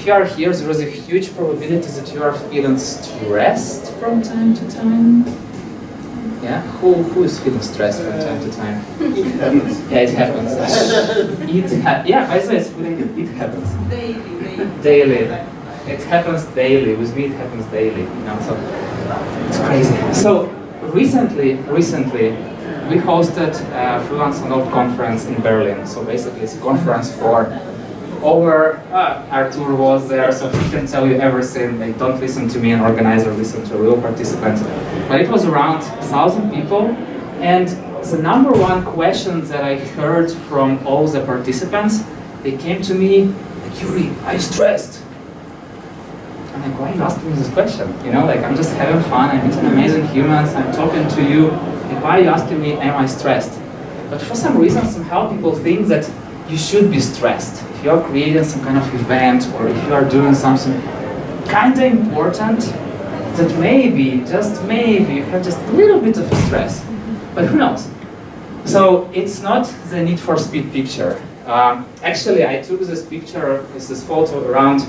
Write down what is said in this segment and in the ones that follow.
if you are here, there is a huge probability that you are feeling stressed from time to time. Yeah, who is feeling stressed from time to time? It happens. Yeah, it happens. Yeah, by the way, it happens. Daily. It happens daily. With me, it happens daily. You know, so it's crazy. So recently, we hosted a Freelance on Node conference in Berlin. So basically, it's a conference for Artur was there, so he can tell you everything. Like, don't listen to me, an organizer, listen to a real participant. But it was around 1,000 people, and the number one question that I heard from all the participants, they came to me like, Yurii, are you stressed? I'm like, why are you asking me this question? You know, like, I'm just having fun, I'm meeting amazing humans, I'm talking to you. Like, why are you asking me, am I stressed? But for some reason, somehow people think that you should be stressed. If you're creating some kind of event, or if you are doing something kind of important, that maybe, just maybe, you have just a little bit of stress. But who knows? So it's not the Need for Speed picture. Actually, I took this picture, this photo around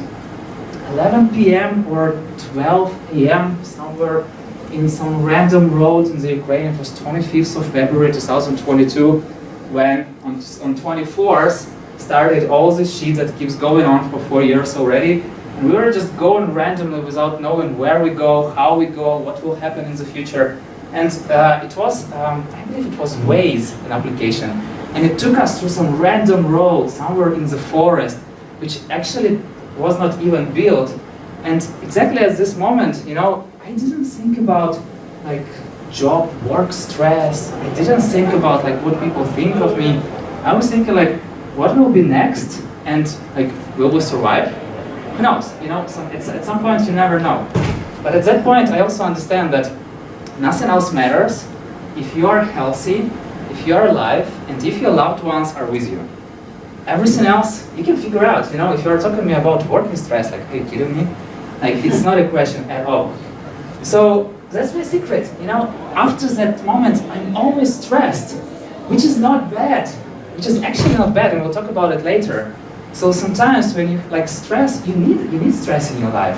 11 p.m. or 12 a.m. somewhere in some random road in the Ukraine. It was 25th of February 2022, when on 24th started all this shit that keeps going on for 4 years already. And we were just going randomly without knowing where we go, how we go, what will happen in the future. And it was, I believe it was Waze, an application. And it took us through some random road somewhere in the forest, which actually was not even built. And exactly at this moment, you know, I didn't think about like job, work stress. I didn't think about like what people think of me. I was thinking like, what will be next? And like, will we survive? Who knows? You know, at some point you never know. But at that point, I also understand that nothing else matters if you are healthy, if you are alive, and if your loved ones are with you. Everything else you can figure out. You know, if you are talking to me about working stress, like, are you kidding me? Like, it's not a question at all. So that's my secret. You know, after that moment, I'm always stressed, which is not bad. Which is actually not bad, and we'll talk about it later. So sometimes when you like stress, you need stress in your life.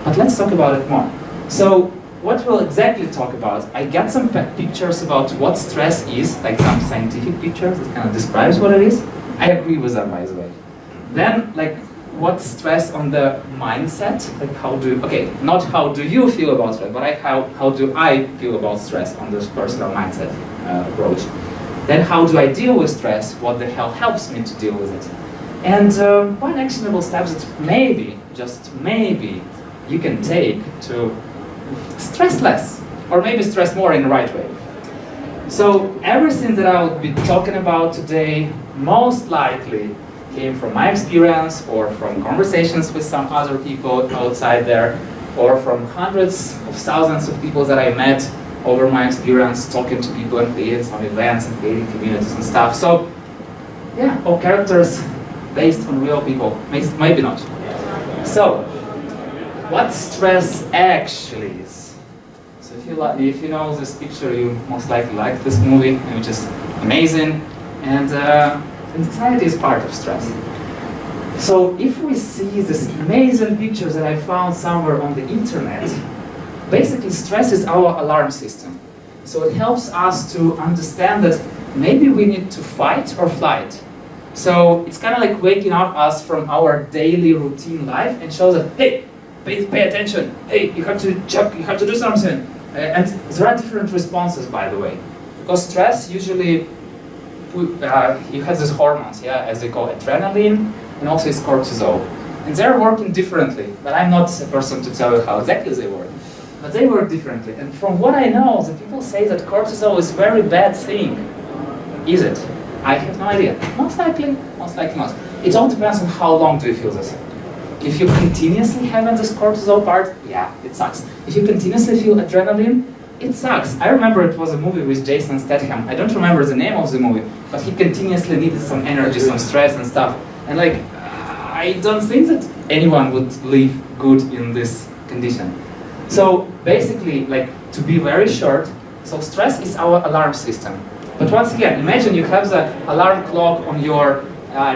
But let's talk about it more. So what we'll exactly talk about, I got some pictures about what stress is, like some scientific pictures that kind of describes what it is. I agree with them, by the way. Then, like, what's stress on the mindset? Like, not how do you feel about stress, but how do I feel about stress on this personal mindset approach. Then how do I deal with stress? What the hell helps me to deal with it? And one actionable step that maybe, just maybe, you can take to stress less, or maybe stress more in the right way. So everything that I will be talking about today most likely came from my experience, or from conversations with some other people outside there, or from hundreds of thousands of people that I met over my experience talking to people and creating some events and creating communities and stuff. So yeah, all characters based on real people, maybe not. So what stress actually is? So if you know this picture, you most likely like this movie, which is amazing, and anxiety is part of stress. So if we see this amazing picture that I found somewhere on the internet, basically stress is our alarm system. So it helps us to understand that maybe we need to fight or flight. So it's kind of like waking up us from our daily routine life and shows that, hey, pay attention, hey, you have to jump, you have to do something. And there are different responses, by the way. Because stress usually, you have these hormones, yeah, as they call adrenaline, and also it's cortisol. And they're working differently, but I'm not a person to tell you how exactly they work. But they work differently. And from what I know, the people say that cortisol is a very bad thing. Is it? I have no idea. Most likely not. It all depends on how long do you feel this. If you continuously have this cortisol part, yeah, it sucks. If you continuously feel adrenaline, it sucks. I remember it was a movie with Jason Statham. I don't remember the name of the movie, but he continuously needed some energy, some stress and stuff. And like, I don't think that anyone would live good in this condition. So basically, like, to be very short, so stress is our alarm system. But once again, imagine you have the alarm clock on your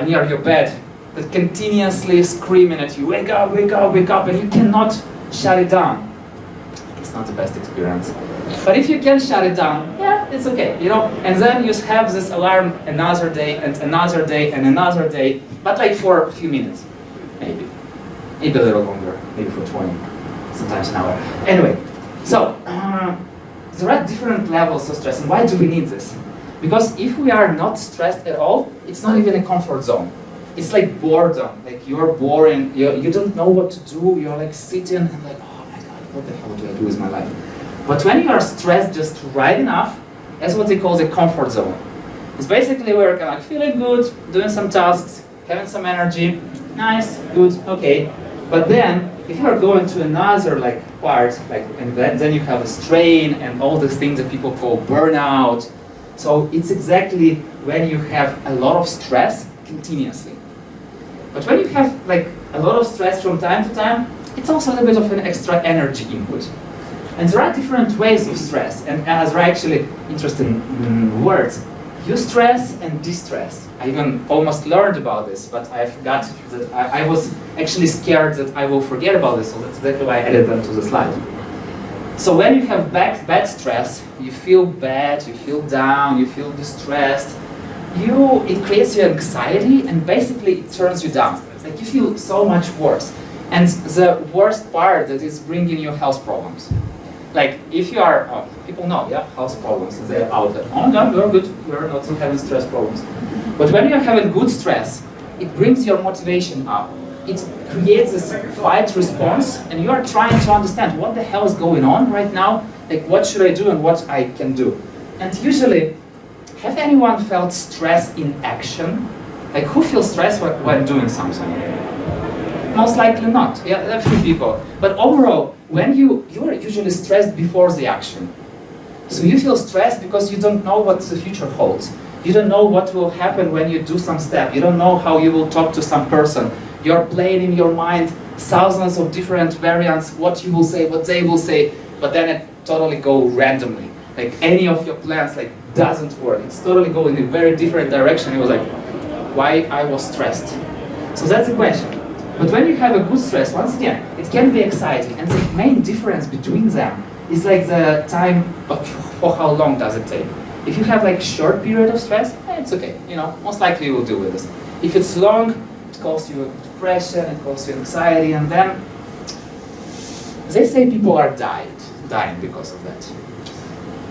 near your bed, that continuously screaming at you, wake up, wake up, wake up, and you cannot shut it down. It's not the best experience. But if you can shut it down, yeah, it's okay, you know? And then you have this alarm another day and another day and another day, but like for a few minutes, maybe. Maybe a little longer, maybe for 20, sometimes an hour. Anyway, so there are different levels of stress, and why do we need this? Because if we are not stressed at all, it's not even a comfort zone. It's like boredom, like you're boring, you don't know what to do, you're like sitting and like, oh my god, what the hell do I do with my life? But when you are stressed just right enough, that's what they call the comfort zone. It's basically where you're kind of like feeling good, doing some tasks, having some energy, nice, good, okay. But then, if you are going to another like part, like, and then you have a strain and all the things that people call burnout. So it's exactly when you have a lot of stress continuously. But when you have like a lot of stress from time to time, it's also a little bit of an extra energy input. And there are different ways of stress, and there are actually interesting words. Eustress and distress. I even almost learned about this, but I forgot that I was actually scared that I will forget about this, so that's exactly why I added them to the slide. So when you have bad stress, you feel bad, you feel down, you feel distressed, it creates your anxiety and basically it turns you down. Like you feel so much worse. And the worst part that is bringing you health problems. Like if you are, people know, yeah, health problems, they're out there. Oh no, you're good, you're not having stress problems. But when you're having good stress, it brings your motivation up. It creates this fight response, and you are trying to understand what the hell is going on right now, like what should I do and what I can do. And usually, have anyone felt stress in action? Like who feels stress when doing something? Most likely not, yeah, a few people. But overall, when you are usually stressed before the action. So you feel stressed because you don't know what the future holds. You don't know what will happen when you do some step. You don't know how you will talk to some person. You're playing in your mind thousands of different variants, what you will say, what they will say, but then it totally go randomly. Like any of your plans like doesn't work. It's totally going in a very different direction. It was like, why I was stressed. So that's the question. But when you have a good stress, once again, it can be exciting. And the main difference between them is like the time for how long does it take. If you have like short period of stress, it's okay. You know, most likely you will deal with this. If it's long, it causes you depression, it causes you anxiety, and then they say people are dying because of that.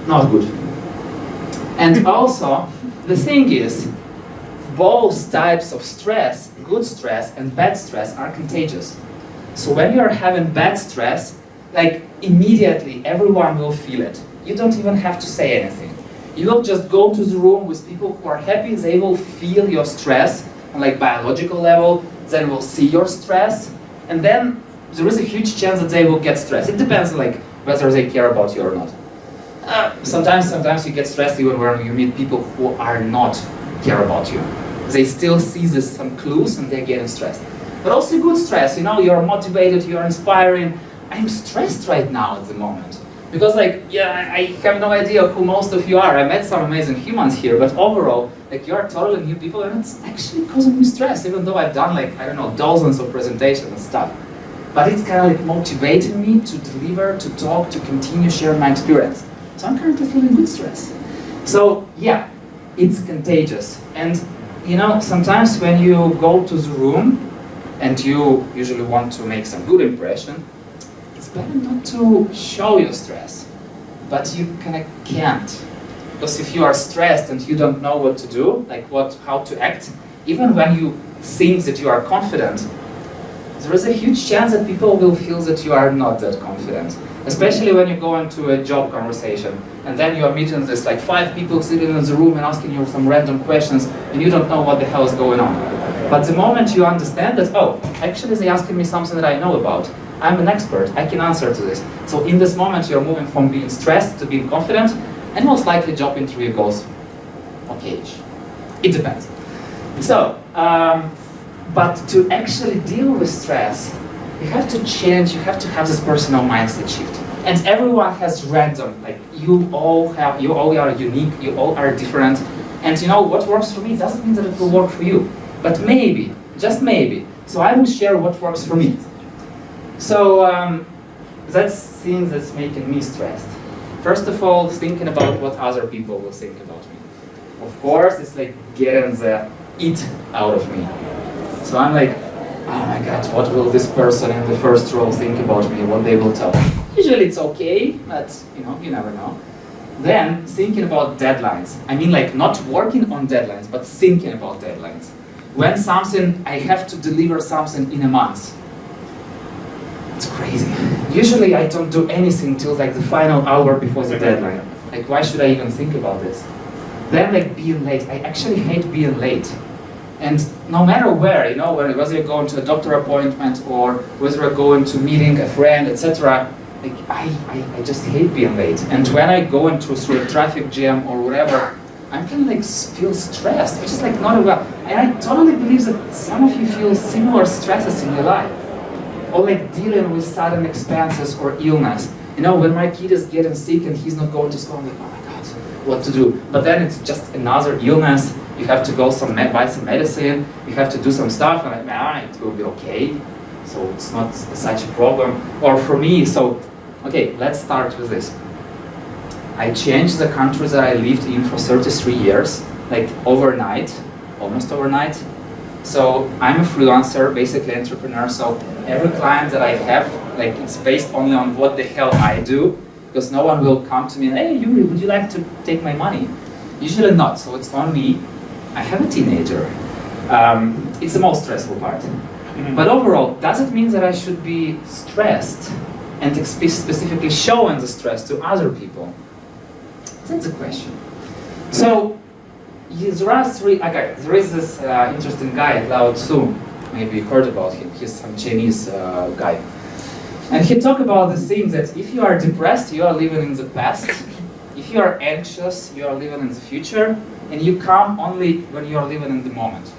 Not good. And also, the thing is, both types of stress, good stress and bad stress, are contagious. So when you are having bad stress, like immediately everyone will feel it. You don't even have to say anything. You will just go to the room with people who are happy, they will feel your stress on like biological level, then will see your stress, and then there is a huge chance that they will get stressed. It depends on like whether they care about you or not. Sometimes you get stressed even when you meet people who are not care about you. They still see some clues and they're getting stressed. But also good stress, you know, you're motivated, you're inspiring. I'm stressed right now at the moment. Because like, yeah, I have no idea who most of you are. I met some amazing humans here, but overall, like you're totally new people and it's actually causing me stress, even though I've done like, I don't know, dozens of presentations and stuff. But it's kind of like motivating me to deliver, to talk, to continue sharing my experience. So I'm currently feeling good stress. So yeah, it's contagious. And you know, sometimes when you go to the room and you usually want to make some good impression, it's better not to show your stress, but you kind of can't. Because if you are stressed and you don't know what to do, like how to act, even when you think that you are confident, there is a huge chance that people will feel that you are not that confident. Especially when you go into a job conversation and then you are meeting this like 5 people sitting in the room and asking you some random questions and you don't know what the hell is going on. But the moment you understand that, oh, actually they're asking me something that I know about. I'm an expert, I can answer to this. So in this moment you're moving from being stressed to being confident, and most likely job interview goes okay-ish. It depends. So, but to actually deal with stress, you have to change, you have to have this personal mindset shift. And everyone has random, like you all are unique, you all are different. And you know, what works for me doesn't mean that it will work for you. But maybe Just maybe. So I will share what works for me. So that's things that's making me stressed. First of all, thinking about what other people will think about me. Of course, it's like getting the it out of me. So I'm like, oh my God, what will this person in the first row think about me? What they will tell me? Usually it's okay, but you never know. Then thinking about deadlines. I mean, like not working on deadlines, but thinking about deadlines. When I have to deliver something in a month. It's crazy. Usually I don't do anything till like the final hour before the deadline. Like, why should I even think about this? Then like being late. I actually hate being late. And no matter where, whether you're going to a doctor appointment or whether you're going to meeting a friend, etc., like I just hate being late. And when I go through a traffic jam or whatever, I'm kind of like feel stressed, which is like not well. And I totally believe that some of you feel similar stresses in your life. Or like dealing with sudden expenses or illness. When my kid is getting sick and he's not going to school, I'm like, oh my God, what to do? But then it's just another illness. You have to go buy some medicine. You have to do some stuff, and it will be okay. So it's not such a problem. Or for me, okay, let's start with this. I changed the country that I lived in for 33 years, like overnight, almost overnight. So I'm a freelancer, basically entrepreneur, so every client that I have, like it's based only on what the hell I do, because no one will come to me and, hey, Yurii, would you like to take my money? Usually not, so it's on me. I have a teenager. It's the most stressful part. But overall, does it mean that I should be stressed and specifically showing the stress to other people? That's the question. So, there is this interesting guy, Lao Tzu. Maybe you heard about him. He's some Chinese guy. And he talked about the thing that if you are depressed, you are living in the past. If you are anxious, you are living in the future. And you come only when you are living in the moment.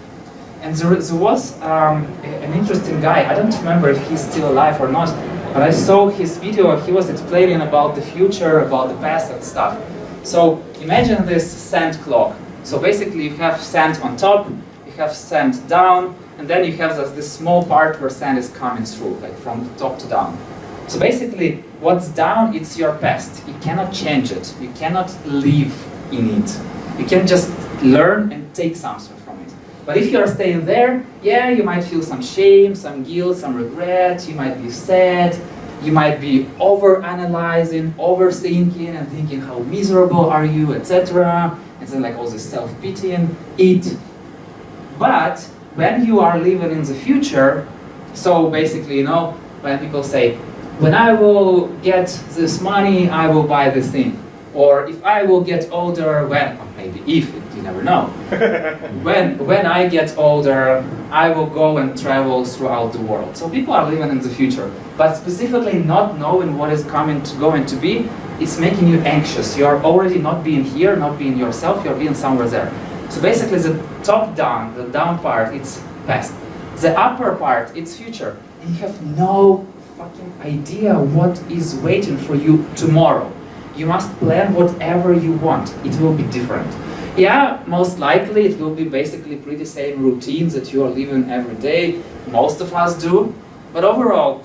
And there was an interesting guy. I don't remember if he's still alive or not. But I saw his video. He was explaining about the future, about the past and stuff. So imagine this sand clock. So basically you have sand on top, you have sand down, and then you have this small part where sand is coming through, like from top to down. So basically what's down, it's your past. You cannot change it. You cannot live in it. You can just learn and take something from it. But if you are staying there, yeah, you might feel some shame, some guilt, some regret, you might be sad, you might be over-analyzing, overthinking, and thinking how miserable are you, etc. And then like all this self-pitying, But when you are living in the future, so basically, when people say, when I will get this money, I will buy this thing. Or if I will get older, you never know. when I get older, I will go and travel throughout the world. So people are living in the future, but specifically not knowing what is going to be, it's making you anxious. You are already not being here, not being yourself, you're being somewhere there. So basically the top down, the down part, it's past. The upper part, it's future. And you have no fucking idea what is waiting for you tomorrow. You must plan whatever you want. It will be different. Yeah, most likely it will be basically pretty same routines that you are living every day. Most of us do. But overall,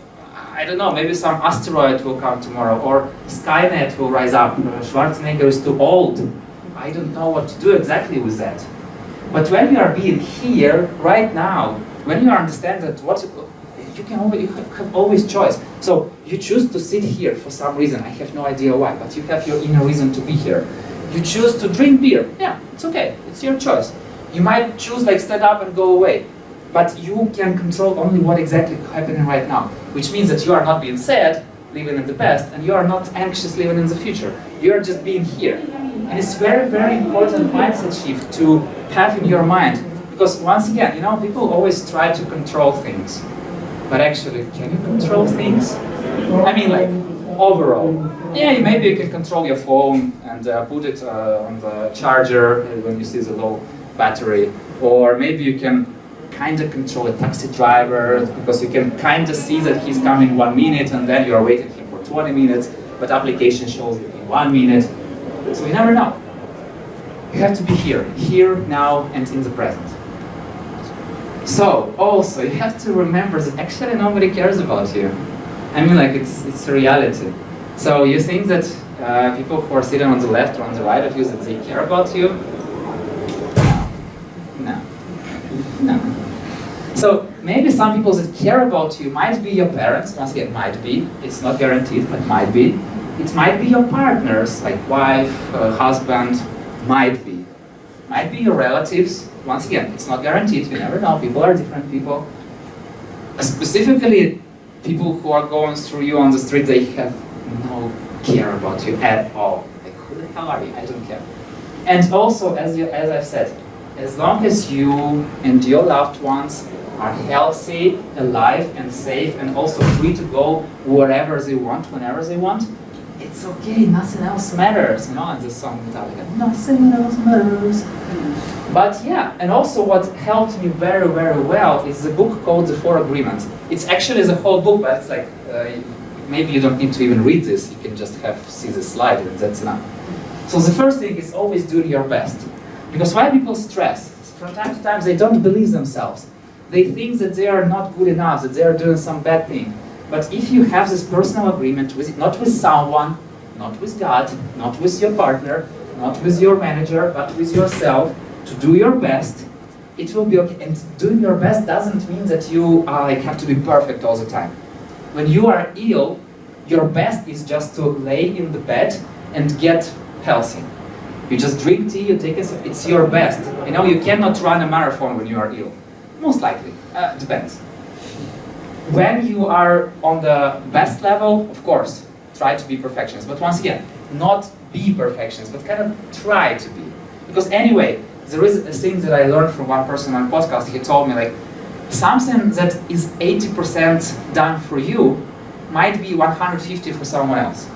I don't know, maybe some asteroid will come tomorrow or Skynet will rise up. Schwarzenegger is too old. I don't know what to do exactly with that. But when you are being here, right now, when you understand that you have always choice. So you choose to sit here for some reason. I have no idea why, but you have your inner reason to be here. You choose to drink beer. Yeah, it's okay. It's your choice. You might choose like stand up and go away, but you can control only what exactly happening right now, which means that you are not being sad, living in the past, and you are not anxious living in the future. You are just being here. And it's very, very important mindset shift to have in your mind. Because once again, people always try to control things. But actually, can you control things? I mean, like, overall. Yeah, maybe you can control your phone and put it on the charger when you see the low battery. Or maybe you can kind of control a taxi driver because you can kind of see that he's coming 1 minute and then you are waiting for 20 minutes, but application shows you in 1 minute. So you never know. You have to be here, now and in the present. So, also, you have to remember that actually nobody cares about you. I mean, like, it's a reality. So you think that people who are sitting on the left or on the right of you, that they care about you? No. No. So maybe some people that care about you might be your parents. Once again, might be. It's not guaranteed, but might be. It might be your partners, like wife, husband, might be. Might be your relatives. Once again, it's not guaranteed. You never know. People are different people. Specifically, people who are going through you on the street, they have no care about you at all. Like, who the hell are you? I don't care. And also, as I've said, as long as you and your loved ones are healthy, alive, and safe, and also free to go wherever they want, whenever they want, it's okay. Nothing else matters. You know, and the song Metallica, nothing else matters. But yeah, and also what helped me very, very well is the book called The Four Agreements. It's actually the whole book, but it's like, maybe you don't need to even read this. You can just see the slide and that's enough. So the first thing is always do your best. Because why people stress? From time to time they don't believe themselves. They think that they are not good enough, that they are doing some bad thing. But if you have this personal agreement, not with someone, not with God, not with your partner, not with your manager, but with yourself, to do your best, it will be okay. And doing your best doesn't mean that you have to be perfect all the time. When you are ill, your best is just to lay in the bed and get healthy. You just drink tea, you take a sip, it's your best. You know, you cannot run a marathon when you are ill. Most likely, depends. When you are on the best level, of course, try to be perfectionist. But once again, not be perfectionist, but kind of try to be. Because anyway, there is a thing that I learned from one person on a podcast. He told me, like, something that is 80% done for you might be 150 for someone else.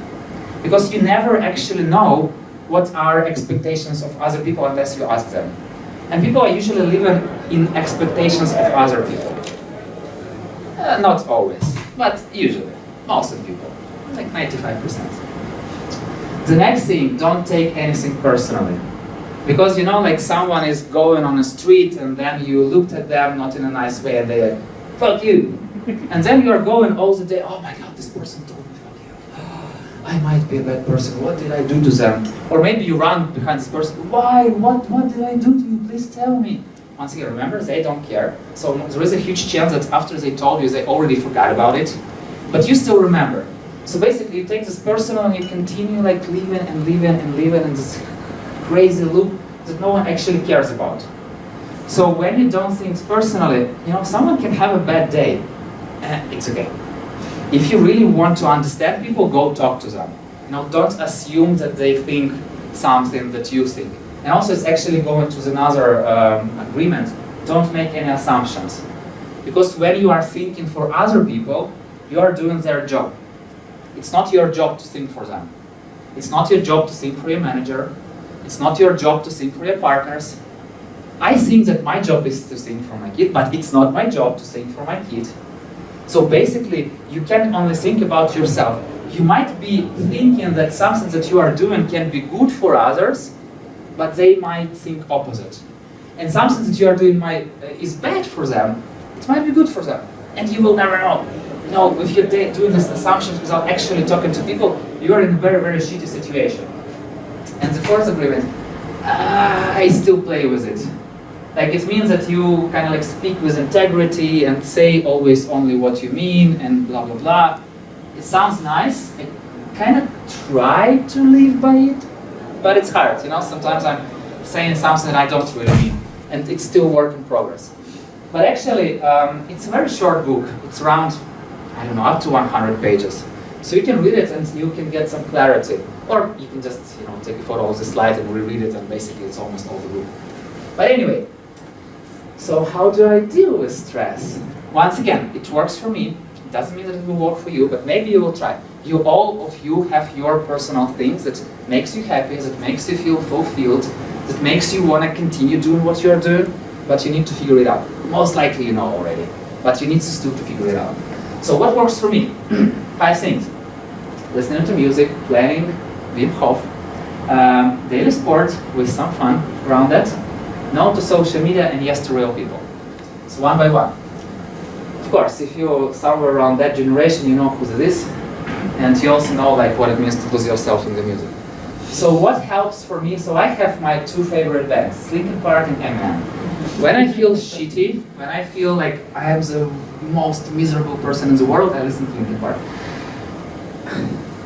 Because you never actually know what are expectations of other people unless you ask them. And people are usually living in expectations of other people. Not always, but usually. Most of people, like 95%. The next thing, don't take anything personally. Because you know, like someone is going on the street and then you looked at them not in a nice way and they're like, fuck you. And then you're going all the day, oh my god, this person told me fuck you. I might be a bad person, what did I do to them? Or maybe you run behind this person, why, what did I do to you, please tell me. Once again, remember, they don't care. So there is a huge chance that after they told you, they already forgot about it. But you still remember. So basically, you take this personal and you continue like living and living and living in this crazy loop that no one actually cares about. So when you don't think personally, you know, someone can have a bad day. It's okay. If you really want to understand people, go talk to them. You know, don't assume that they think something that you think. And also, it's actually going to another agreement. Don't make any assumptions. Because when you are thinking for other people, you are doing their job. It's not your job to think for them. It's not your job to think for your manager. It's not your job to think for your partners. I think that my job is to think for my kid, but it's not my job to think for my kid. So basically, you can only think about yourself. You might be thinking that something that you are doing can be good for others, but they might think opposite. And something that you are doing is bad for them, it might be good for them. And you will never know. You know, if you're doing these assumptions without actually talking to people, you are in a very, very shitty situation. And the fourth agreement, I still play with it. Like, it means that you kind of like speak with integrity and say always only what you mean and blah, blah, blah. It sounds nice. I kind of try to live by it, but it's hard, you know? Sometimes I'm saying something that I don't really mean, and it's still work in progress. But actually, it's a very short book. It's around, I don't know, up to 100 pages. So you can read it and you can get some clarity. Or you can just, you know, take a photo of the slide and reread it, and basically it's almost all the book. But anyway, so how do I deal with stress? Once again, it works for me. It doesn't mean that it will work for you, but maybe you will try. All of you have your personal things that makes you happy, that makes you feel fulfilled, that makes you want to continue doing what you're doing, but you need to figure it out. Most likely you know already, but you need to still to figure it out. So what works for me? 5 things. Listening to music, planning, Wim Hof, daily sport with some fun around that, no to social media, and yes to real people. So one by one. Of course, if you're somewhere around that generation, you know who it is, and you also know like what it means to lose yourself in the music. So what helps for me? So I have my two favorite bands, Linkin Park and Eminem. When I feel shitty, when I feel like I am the most miserable person in the world, I listen to Linkin Park.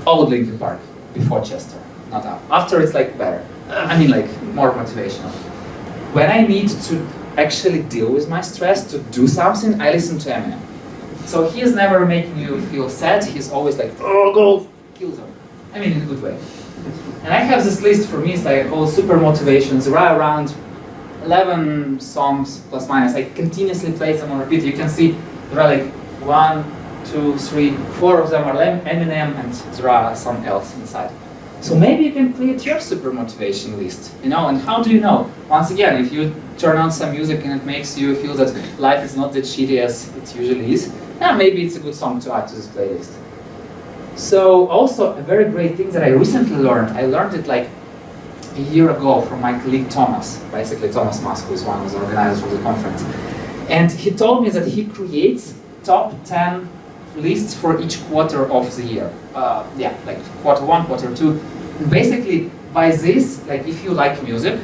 Old Linkin Park, before Chester, not after. After it's like better. I mean like more motivational. When I need to actually deal with my stress, to do something, I listen to Eminem. So he is never making you feel sad, he's always like, oh, go kill them. I mean in a good way. And I have this list for me, it's like called super motivations, right around 11 songs plus minus. I continuously play them on repeat. You can see there are like 1, 2, 3, 4 of them are Eminem and there are some else inside. So maybe you can create your super motivation list, you know, and how do you know? Once again, if you turn on some music and it makes you feel that life is not that shitty as it usually is, yeah, maybe it's a good song to add to this playlist. So also a very great thing that I recently learned, I learned it like a year ago from my colleague Thomas, basically Thomas Musk, who is one of the organizers of the conference. And he told me that he creates top 10 lists for each quarter of the year. Yeah, like quarter 1, quarter 2. And basically, by this, like if you like music,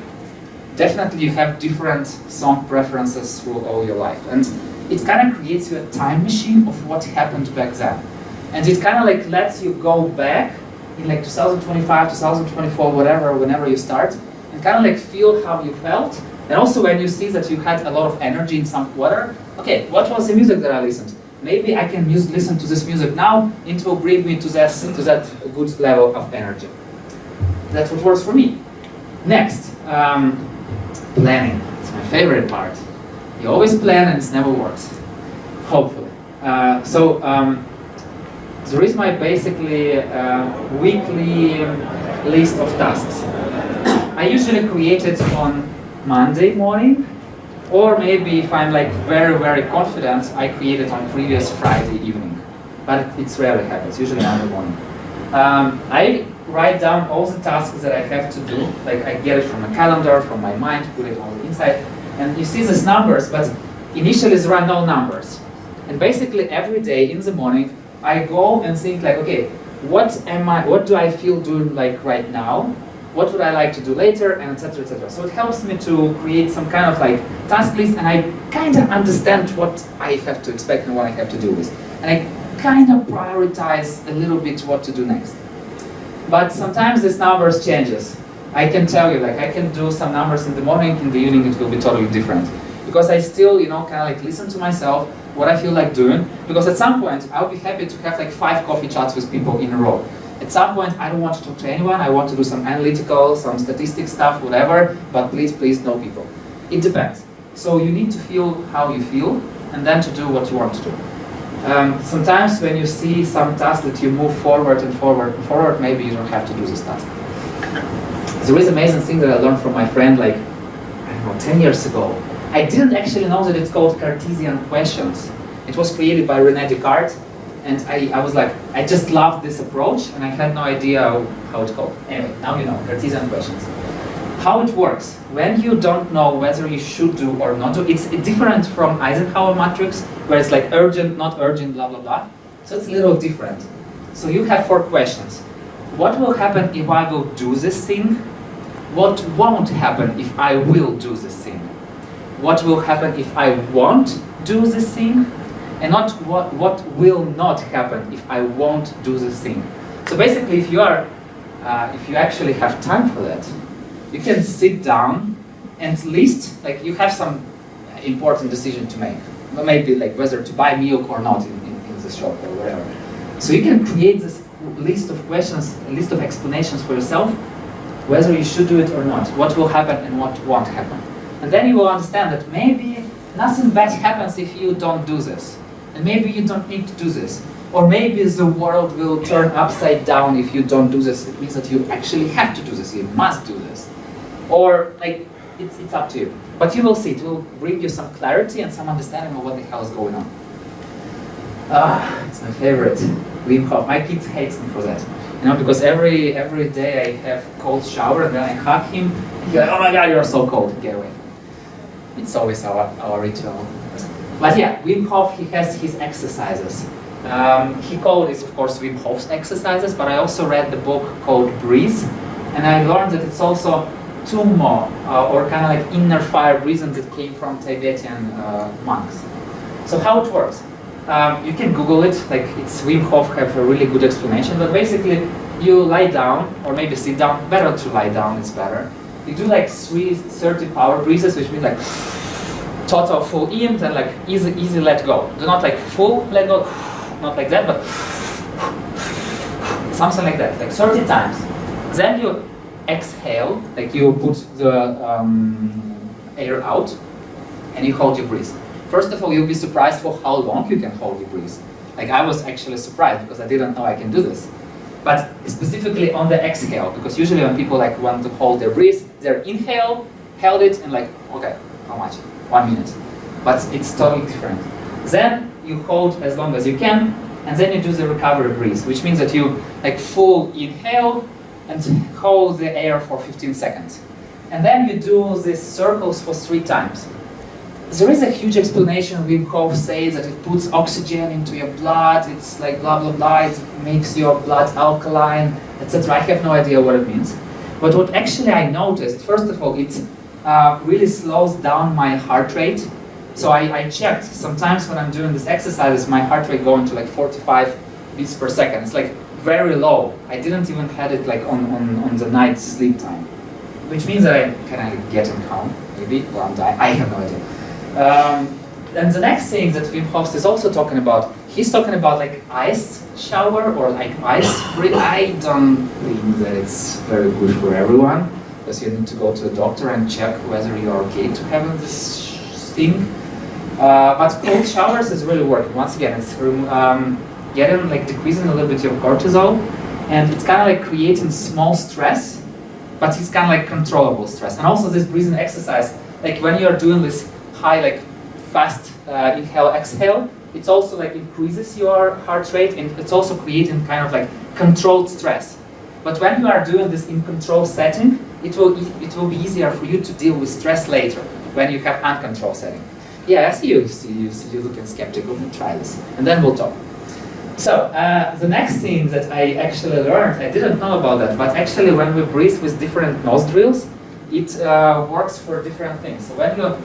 definitely you have different song preferences through all your life. And it kind of creates you a time machine of what happened back then. And it kind of like lets you go back in like 2025, 2024, whatever, whenever you start, and kind of like feel how you felt. And also when you see that you had a lot of energy in some quarter, okay, what was the music that I listened? Maybe I can listen to this music now, and it will bring me to that good level of energy. That's what works for me. Next, planning. It's my favorite part. You always plan and it never works, hopefully. There is my basically weekly list of tasks. I usually create it on Monday morning, or maybe if I'm like very, very confident, I create it on previous Friday evening. But it's rarely happens, usually Monday morning. I write down all the tasks that I have to do, like I get it from a calendar, from my mind, put it all inside, and you see these numbers, but initially there are no numbers. And basically every day in the morning, I go and think like, okay, what do I feel doing like right now? What would I like to do later, and etc., etc. So it helps me to create some kind of like task list, and I kind of understand what I have to expect and what I have to do with. And I kind of prioritize a little bit what to do next. But sometimes this numbers changes. I can tell you, like I can do some numbers in the morning, in the evening it will be totally different. Because I still, you know, kind of like listen to myself, what I feel like doing, because at some point I'll be happy to have like 5 coffee chats with people in a row. At some point I don't want to talk to anyone, I want to do some analytical, some statistics stuff, whatever, but please know people. It depends. So you need to feel how you feel, and then to do what you want to do. Sometimes when you see some task that you move forward and forward and forward, maybe you don't have to do this task. There is an amazing thing that I learned from my friend like, I don't know, 10 years ago. I didn't actually know that it's called Cartesian questions. It was created by René Descartes, and I was like, I just loved this approach, and I had no idea how it's called. Anyway, now you know, Cartesian questions. How it works, when you don't know whether you should do or not do, it's different from Eisenhower matrix, where it's like urgent, not urgent, blah, blah, blah. So it's a little different. So you have 4 questions. What will happen if I will do this thing? What won't happen if I will do this thing? What will happen if I won't do this thing? And not what will not happen if I won't do this thing. So basically, if you actually have time for that, you can sit down and list, like you have some important decision to make. Maybe like whether to buy milk or not in the shop or whatever. So you can create this list of questions, a list of explanations for yourself, whether you should do it or not, what will happen and what won't happen. And then you will understand that maybe nothing bad happens if you don't do this. And maybe you don't need to do this. Or maybe the world will turn upside down if you don't do this. It means that you actually have to do this, you must do this. Or like, it's up to you. But you will see, it will bring you some clarity and some understanding of what the hell is going on. It's my favorite. Wim Hof. My kids hate me for that. You know, because every day I have cold shower and then I hug him. He's like, oh my god, you're so cold, get away. It's always our ritual. But yeah, Wim Hof, he has his exercises. He called it, of course, Wim Hof's exercises, but I also read the book called Breathe, and I learned that it's also two more, or kind of like inner fire breathing that came from Tibetan monks. So how it works? You can Google it, like it's Wim Hof have a really good explanation, but basically you lie down, or maybe sit down, better to lie down, it's better. You do like 30 power breaths, which means like total full in, then like easy let go. Do not like full let go, not like that, but something like that, like 30 times. Then you exhale, like you put the air out, and you hold your breath. First of all, you'll be surprised for how long you can hold your breath. Like I was actually surprised because I didn't know I can do this. But specifically on the exhale, because usually when people like want to hold their breath, they inhale, held it, and like, okay, how much? 1 minute. But it's totally different. Then you hold as long as you can, and then you do the recovery breath, which means that you like full inhale and hold the air for 15 seconds. And then you do these circles for 3 times. There is a huge explanation. Wim Hof says that it puts oxygen into your blood, it's like blah blah blah, it makes your blood alkaline, etc. I have no idea what it means. But what actually I noticed, first of all, it really slows down my heart rate. So I checked, sometimes when I'm doing this exercises, my heart rate going to like 45 beats per second. It's like very low. I didn't even had it like on the night sleep time. Which means that I can get him calm, maybe, or I'm dying, I have no idea. And the next thing that Wim Hof is also talking about, he's talking about like ice shower or like ice breath. I don't think that it's very good for everyone, because you need to go to a doctor and check whether you're okay to have this thing. But cold showers is really working. Once again, it's getting like decreasing a little bit your cortisol, and it's kind of like creating small stress, but it's kind of like controllable stress. And also this breathing exercise, like when you're doing this high, like fast inhale, exhale, it's also like increases your heart rate, and it's also creating kind of like controlled stress. But when you are doing this in control setting, it will be easier for you to deal with stress later when you have uncontrolled setting. Yeah, I see you looking skeptical. Try this, and then we'll talk. So the next thing that I actually learned, I didn't know about that, but actually when we breathe with different nostrils, it works for different things. So when you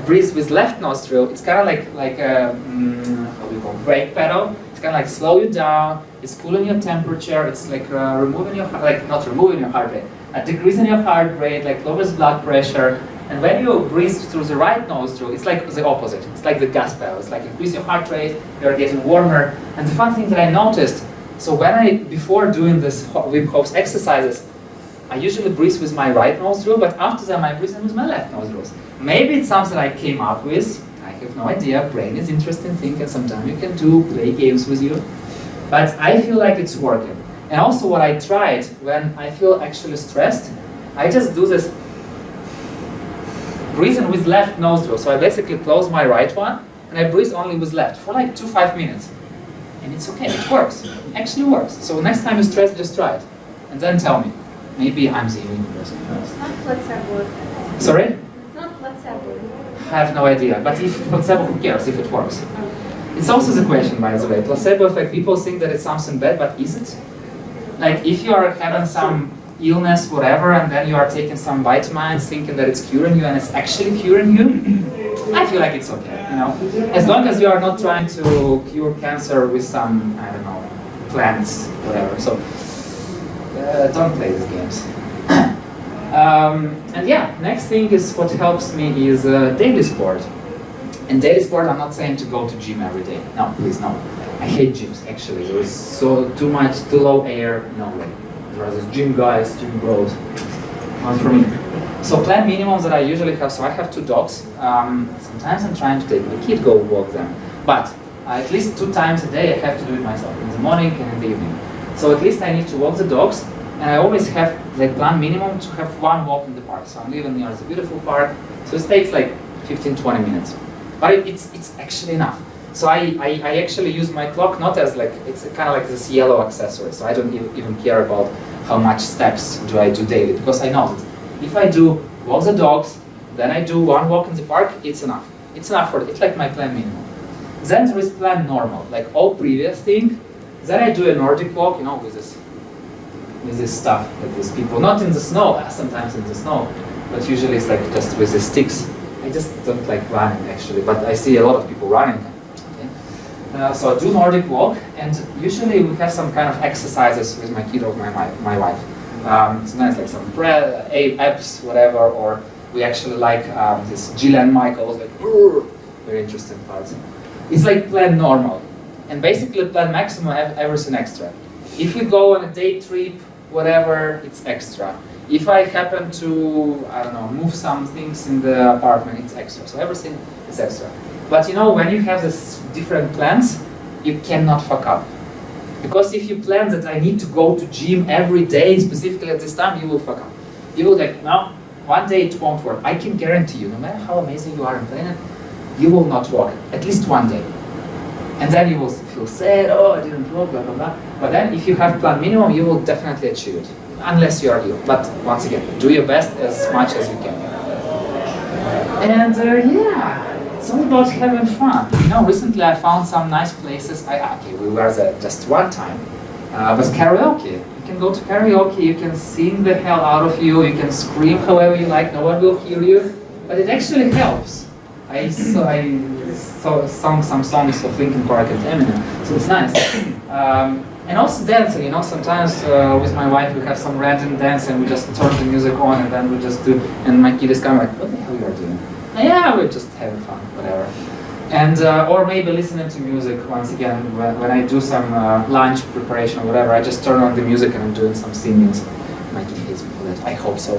breathe with left nostril, it's kind of like a how do you call it, brake pedal. It's kind of like slow you down. It's cooling your temperature. It's like removing your not removing your heart rate, decreasing your heart rate, like lowers blood pressure. And when you breathe through the right nostril, it's like the opposite. It's like the gas pedal. It's like increase your heart rate. You're getting warmer. And the fun thing that I noticed, so before doing this Wim Hof's exercises, I usually breathe with my right nostril, but after that I'm breathing with my left nostrils. Maybe it's something I came up with. I have no idea. Brain is interesting thing, and sometimes you can play games with you. But I feel like it's working. And also what I tried when I feel actually stressed, I just do this breathing with left nostril. So I basically close my right one and I breathe only with left for like 2-5 minutes. And it's okay, it works. It actually works. So next time you're stressed, just try it. And then tell me. Maybe I'm the unique person. It's not placebo. Sorry? It's not placebo. I have no idea. But if placebo, who cares if it works? It's also the question, by the way. Placebo effect, people think that it's something bad, but is it? Like if you are having some illness, whatever, and then you are taking some vitamins thinking that it's curing you and it's actually curing you, I feel like it's okay, you know? As long as you are not trying to cure cancer with some, I don't know, plants, whatever. So don't play these games. And yeah, next thing is what helps me is daily sport. And daily sport, I'm not saying to go to gym every day. No, please, no. I hate gyms, actually. There is too low air, no way. There are these gym guys, gym bros. Not for me. So plan minimums that I usually have, so I have 2 dogs. Sometimes I'm trying to take my kid, go walk them. But at least 2 times a day I have to do it myself, in the morning and in the evening. So at least I need to walk the dogs, and I always have like plan minimum to have 1 walk in the park. So I'm living near the beautiful park, so it takes like 15-20 minutes. But it's actually enough. So I actually use my clock not as like, it's kind of like this yellow accessory, so I don't even care about how much steps do I do daily, because I know that if I do walk the dogs, then I do 1 walk in the park, it's enough. It's enough for, it's like my plan minimum. Then there is plan normal, like all previous thing. Then I do a Nordic walk, you know, with this stuff, with these people. Not in the snow, sometimes in the snow, but usually it's like just with the sticks. I just don't like running actually, but I see a lot of people running. Okay? So I do Nordic walk, and usually we have some kind of exercises with my kid or my wife. Sometimes like some abs, whatever, or we actually like this Gillian Michaels, like very interesting parts. It's like plan normal, and basically plan maximum everything extra. If we go on a day trip, whatever, it's extra. If I happen to, I don't know, move some things in the apartment, it's extra. So everything is extra. But you know, when you have these different plans, you cannot fuck up. Because if you plan that I need to go to gym every day, specifically at this time, you will fuck up. You will like, no, one day it won't work. I can guarantee you, no matter how amazing you are in planning, you will not walk, at least one day. And then you will feel sad, oh, I didn't walk, blah, blah, blah. But then if you have plan minimum, you will definitely achieve it. Unless you are ill. But once again, do your best as much as you can. And yeah, it's all about having fun. You know, recently I found some nice places. Okay, we were there just one time. But karaoke. You can go to karaoke, you can sing the hell out of you, you can scream however you like, no one will hear you. But it actually helps. I sung some songs of Linkin Park and Eminem, so it's nice. And also dancing, you know, sometimes with my wife we have some random dance and we just turn the music on and then we just do, and my kid is kind of like, what the hell you are doing? Yeah, we're just having fun, whatever. And, or maybe listening to music, once again, when I do some lunch preparation or whatever, I just turn on the music and I'm doing some singings. My kid hates me for that, I hope so.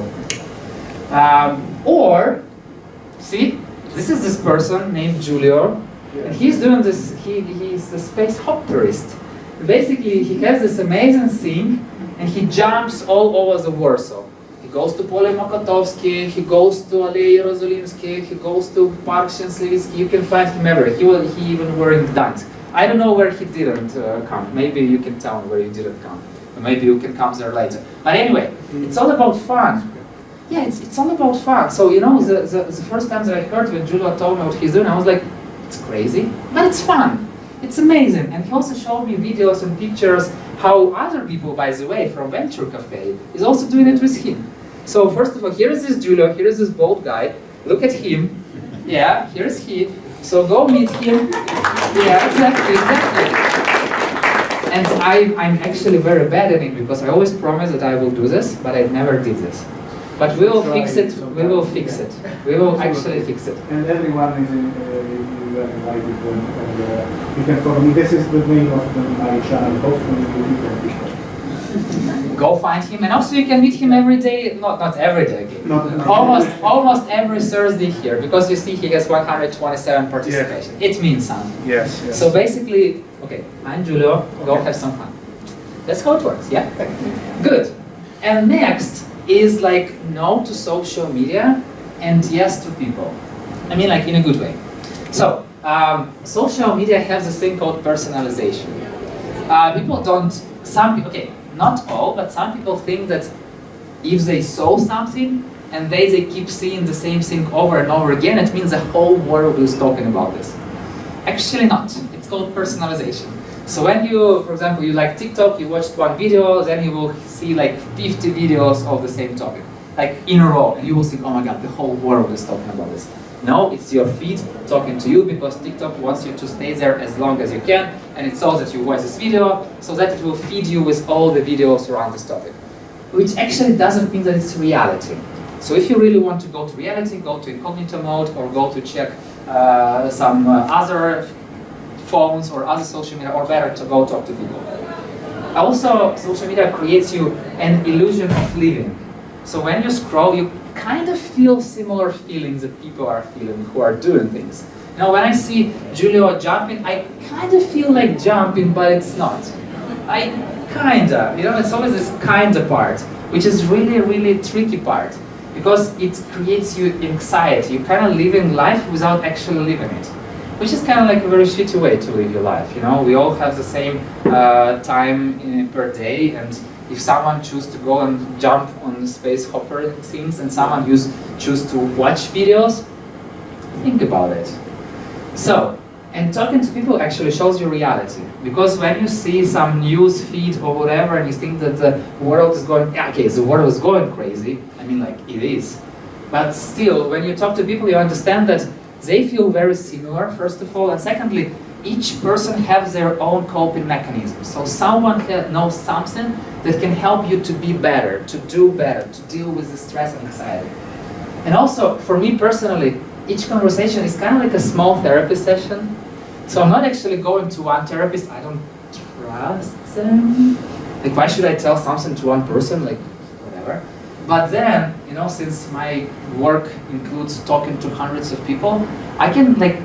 Or, see, this is this person named Giulio, and he's doing this, he's a space hop tourist. Basically, he has this amazing thing, and he jumps all over the Warsaw. He goes to Pole Mokotowskie, he goes to Aleje Jerozolimskie, he goes to Park Szczęsliwski. You can find him everywhere. He even wearing Gdańsk. I don't know where he didn't come. Maybe you can tell me where you didn't come. Or maybe you can come there later. But anyway, it's all about fun. Yeah, it's all about fun. So, you know, the first time that I heard when Giulio told me what he's doing, I was like, it's crazy, but it's fun. It's amazing. And he also showed me videos and pictures how other people, by the way, from Venture Cafe, is also doing it with him. So first of all, here is this Giulio, here is this bald guy. Look at him. Yeah, here's he. So go meet him. Yeah, exactly. And I'm actually very bad at it because I always promise that I will do this, but I never did this. But we will fix it. We will fix it. We will actually fix it. And everyone is invited, and you can follow me. This is the name of my channel. Hopefully, you can. Go find him, and also you can meet him every day. Not every day. Okay. Almost every Thursday here, because you see he has 127 participation. Yeah. It means something. Yes, yes. So basically, okay, I'm Giulio. Go have some fun. That's how it works. Yeah. Good. And next is like no to social media and yes to people. I mean, like in a good way. So social media has this thing called personalization. People don't. Some people, okay, not all, but some people think that if they saw something and they keep seeing the same thing over and over again, it means the whole world is talking about this. Actually not. It's called personalization. So when you, for example, you like TikTok, you watched one video, then you will see like 50 videos of the same topic, like in a row, and you will think, oh my god, the whole world is talking about this. No, it's your feed talking to you because TikTok wants you to stay there as long as you can, and it saws that you watch this video, so that it will feed you with all the videos around this topic. Which actually doesn't mean that it's reality. So if you really want to go to reality, go to incognito mode or go to check some other phones or other social media, or better to go talk to people. Also, social media creates you an illusion of living. So when you scroll, you kind of feel similar feelings that people are feeling who are doing things. You know, when I see Giulio jumping, I kind of feel like jumping, but it's not. I kinda, you know, it's always this kinda part, which is really, really tricky part, because it creates you anxiety. You kind of living life without actually living it. Which is kind of like a very shitty way to live your life, you know? We all have the same time per day, and if someone chooses to go and jump on the space hopper things, and someone chooses to watch videos, think about it. So, and talking to people actually shows you reality. Because when you see some news feed or whatever and you think that the world is going, yeah, okay, the world is going crazy, I mean, like, it is. But still, when you talk to people, you understand that they feel very similar, first of all, and secondly, each person has their own coping mechanism. So someone knows something that can help you to be better, to do better, to deal with the stress and anxiety. And also, for me personally, each conversation is kind of like a small therapy session. So I'm not actually going to one therapist, I don't trust them. Like, why should I tell something to one person? Like, whatever. But then, you know, since my work includes talking to hundreds of people, I can like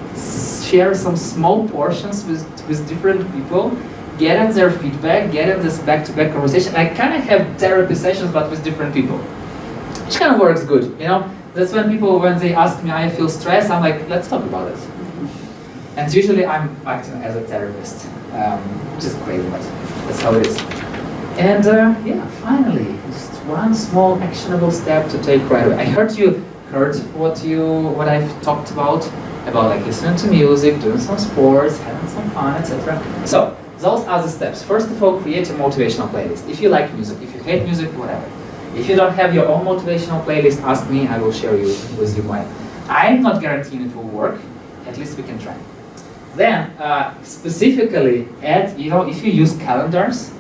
share some small portions with different people, getting their feedback, getting this back-to-back conversation. I kind of have therapy sessions, but with different people, which kind of works good, you know. That's when people, when they ask me, I feel stressed, I'm like, let's talk about it. And usually I'm acting as a therapist, which is crazy, but that's how it is. And yeah, finally, just one small actionable step to take right away. I heard what I've talked about like listening to music, doing some sports, having some fun, etc. So those are the steps. First of all, create a motivational playlist. If you like music, if you hate music, whatever. If you don't have your own motivational playlist, ask me, I will share with you mine. I'm not guaranteeing it will work, at least we can try. Then, specifically, add, you know, if you use calendars,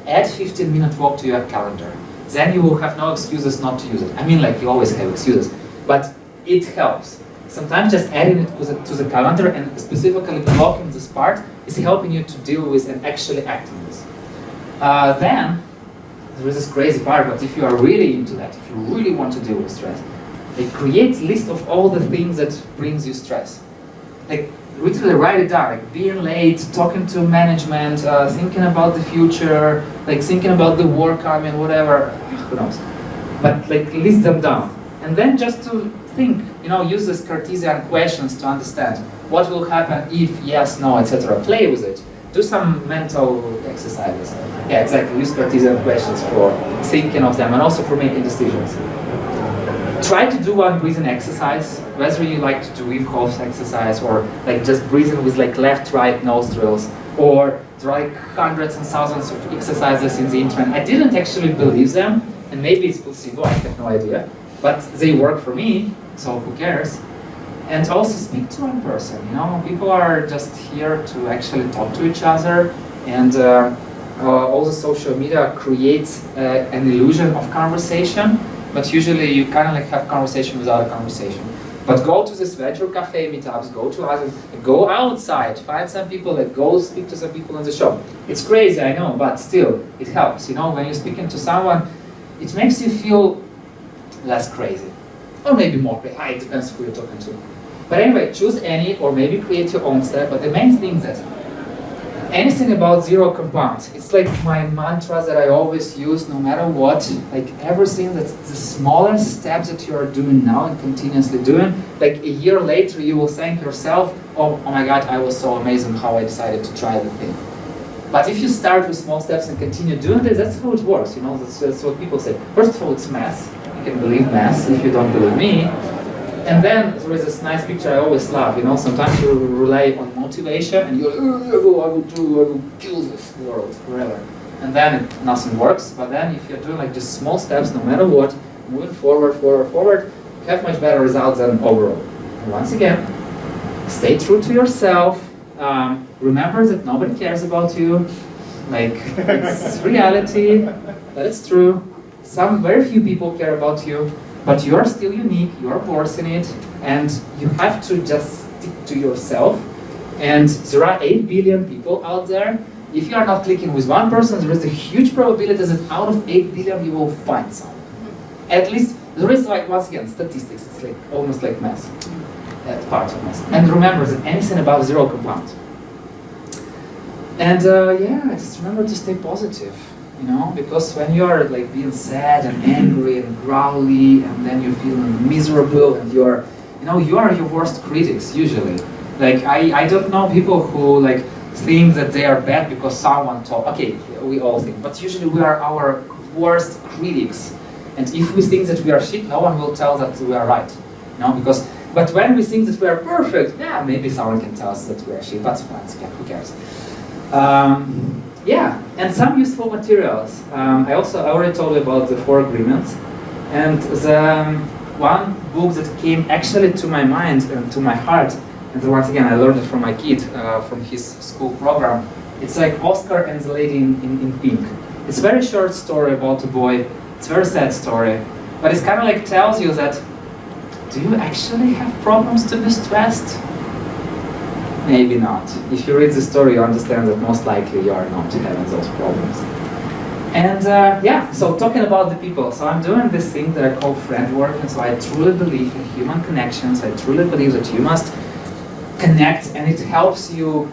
add 15-minute walk to your calendar. Then you will have no excuses not to use it. I mean, like, you always have excuses, but it helps. Sometimes just adding it to the calendar and specifically blocking this part is helping you to deal with and actually act on this. Then, there is this crazy part, but if you are really into that, if you really want to deal with stress, like, create a list of all the things that brings you stress. Like, literally write it down, like being late, talking to management, thinking about the future, like thinking about the work, I mean, whatever, who knows. But like, list them down. And then just to think, you know, use these Cartesian questions to understand what will happen if, yes, no, etc. Play with it. Do some mental exercises. Yeah, exactly, use Cartesian questions for thinking of them and also for making decisions. Try to do one breathing exercise, whether you like to do Wim Hof's exercise or like just breathing with like left-right nostrils, or there are like hundreds and thousands of exercises in the internet. I didn't actually believe them, and maybe it's placebo, I have no idea, but they work for me, so who cares? And also speak to one person, you know, people are just here to actually talk to each other, and all the social media creates an illusion of conversation. But usually you kind of like have conversation without a conversation. But go to this venture cafe meetups, go outside, find some people, like go speak to some people in the shop. It's crazy, I know, but still, it helps. You know, when you're speaking to someone, it makes you feel less crazy. Or maybe more crazy, it depends who you're talking to. But anyway, choose any, or maybe create your own step, but the main thing is that anything about zero compound. It's like my mantra that I always use no matter what. Like everything that's the smallest steps that you are doing now and continuously doing, like a year later you will thank yourself, oh my god, I was so amazing how I decided to try the thing. But if you start with small steps and continue doing it, that's how it works, you know, that's what people say. First of all, it's math. You can believe math if you don't believe me. And then there is this nice picture I always love, you know, sometimes you rely on motivation and you're like, I will kill this world forever. And then nothing works, but then if you're doing like just small steps, no matter what, moving forward, you have much better results than overall. And once again, stay true to yourself, remember that nobody cares about you, like it's reality, that is true. Some very few people care about you. But you are still unique, you are worth in it, and you have to just stick to yourself. And there are 8 billion people out there. If you are not clicking with one person, there is a huge probability that out of 8 billion you will find someone. At least, there is like, once again, statistics, it's like almost like math. That's part of math. And remember that anything above zero compounds. And yeah, just remember to stay positive. You know, because when you are like being sad and angry and growly, and then you feel miserable, and you are your worst critics usually. Like I don't know people who like think that they are bad because someone told. Okay, we all think, but usually we are our worst critics. And if we think that we are shit, no one will tell that we are right. You know, because But when we think that we are perfect, yeah, maybe someone can tell us that we are shit, but yeah, who cares? Yeah, and some useful materials. I already told you about the 4 agreements, and the one book that came actually to my mind and to my heart, and once again I learned it from my kid, from his school program. It's like Oscar and the Lady in Pink. It's a very short story about a boy. It's a very sad story, but it's kind of like tells you that, do you actually have problems to be stressed? Maybe not. If you read the story, you understand that most likely you are not having those problems. And yeah, so talking about the people. So I'm doing this thing that I call friend work, and so I truly believe in human connections. I truly believe that you must connect, and it helps you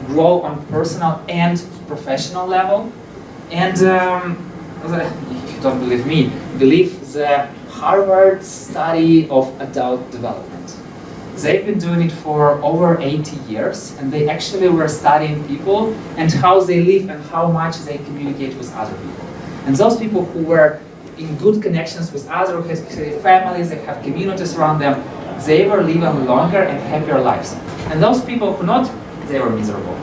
grow on personal and professional level. And if you don't believe me, believe the Harvard study of adult development. They've been doing it for over 80 years, and they actually were studying people and how they live and how much they communicate with other people. And those people who were in good connections with other families, they have communities around them, they were living longer and happier lives. And those people who not, they were miserable.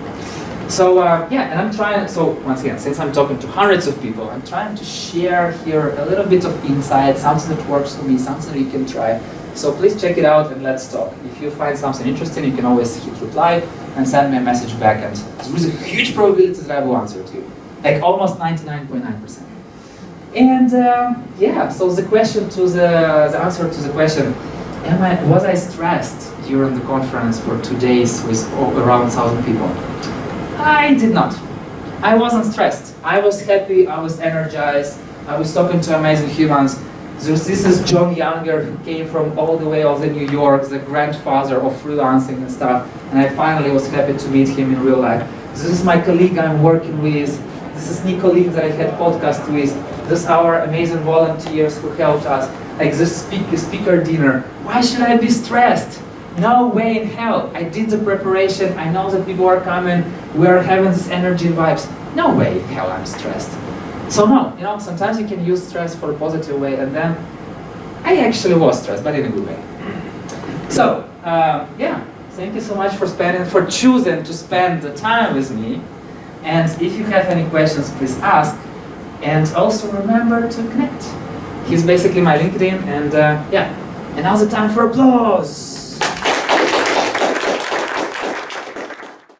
So yeah, and I'm trying, so once again, since I'm talking to hundreds of people, I'm trying to share here a little bit of insight, something that works for me, something that you can try. So please check it out and let's talk. If you find something interesting, you can always hit reply and send me a message back, and there is a huge probability that I will answer to you. Like almost 99.9%. And yeah, so the question to the answer to the question, was I stressed during the conference for 2 days with around 1,000 people? I did not. I wasn't stressed. I was happy, I was energized, I was talking to amazing humans. This is John Younger, who came from all the way of the New York, the grandfather of freelancing and stuff, and I finally was happy to meet him in real life. This is my colleague I'm working with. This is Nicolene that I had podcast with. This are our amazing volunteers who helped us. Like this speaker dinner. Why should I be stressed? No way in hell. I did the preparation. I know that people are coming. We are having this energy and vibes. No way in hell I'm stressed. So no, you know, sometimes you can use stress for a positive way, and then I actually was stressed, but in a good way. So yeah, thank you so much for choosing to spend the time with me. And if you have any questions, please ask. And also remember to connect. He's basically my LinkedIn, and yeah. And now's the time for applause.